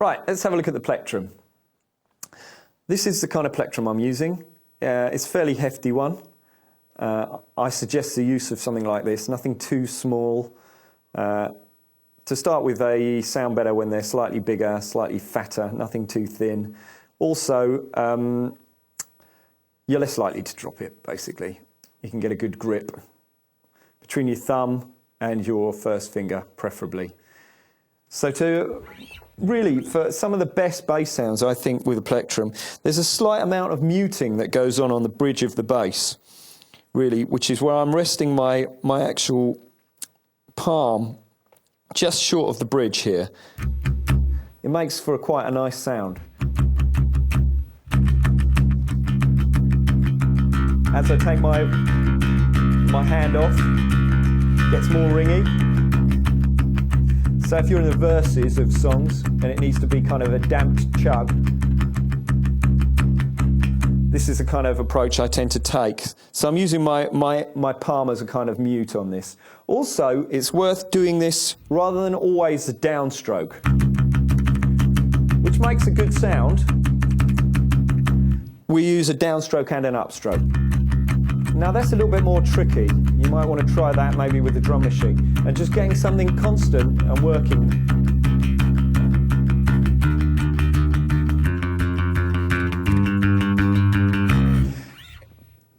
Right, let's have a look at the plectrum. This is the kind of plectrum I'm using. It's a fairly hefty one. I suggest the use of something like this, nothing too small. To start with, they sound better when they're slightly bigger, slightly fatter, nothing too thin. Also, you're less likely to drop it, basically. You can get a good grip between your thumb and your first finger, preferably. So for some of the best bass sounds, I think, with a plectrum, there's a slight amount of muting that goes on the bridge of the bass, really, which is where I'm resting my actual palm just short of the bridge here. It makes for quite a nice sound. As I take my hand off, it gets more ringy. So if you're in the verses of songs and it needs to be kind of a damped chug, this is the kind of approach I tend to take. So I'm using my palm as a kind of mute on this. Also, it's worth doing this rather than always the downstroke, which makes a good sound. We use a downstroke and an upstroke. Now that's a little bit more tricky. You might want to try that maybe with the drum machine and just getting something constant and working.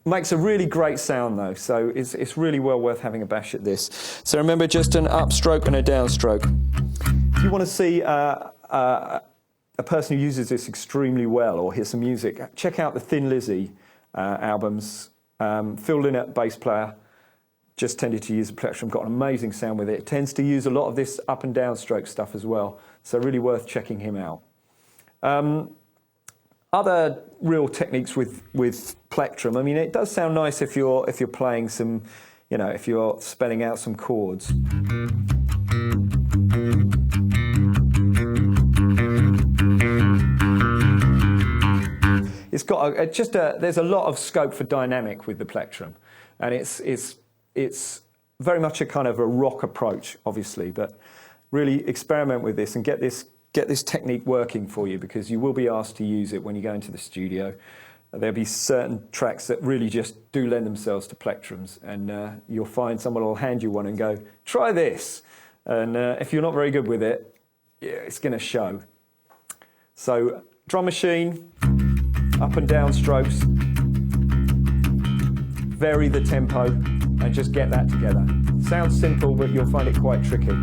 Makes a really great sound though, so it's really well worth having a bash at this. So remember, just an upstroke and a downstroke. If you want to see a person who uses this extremely well or hear some music, check out the Thin Lizzy albums. Phil Lynott, bass player, just tended to use the plectrum, got an amazing sound with it. It tends to use a lot of this up and down stroke stuff as well, so really worth checking him out. Other real techniques with plectrum, I mean, it does sound nice if you're playing some, if you're spelling out some chords. It's got there's a lot of scope for dynamic with the plectrum, and it's very much a kind of a rock approach, obviously, but really experiment with this and get this technique working for you, because you will be asked to use it when you go into the studio. There'll be certain tracks that really just do lend themselves to plectrums, and you'll find someone will hand you one and go, try this, and if you're not very good with it, yeah, it's going to show. So drum machine, up and down strokes, vary the tempo, and just get that together. Sounds simple, but you'll find it quite tricky.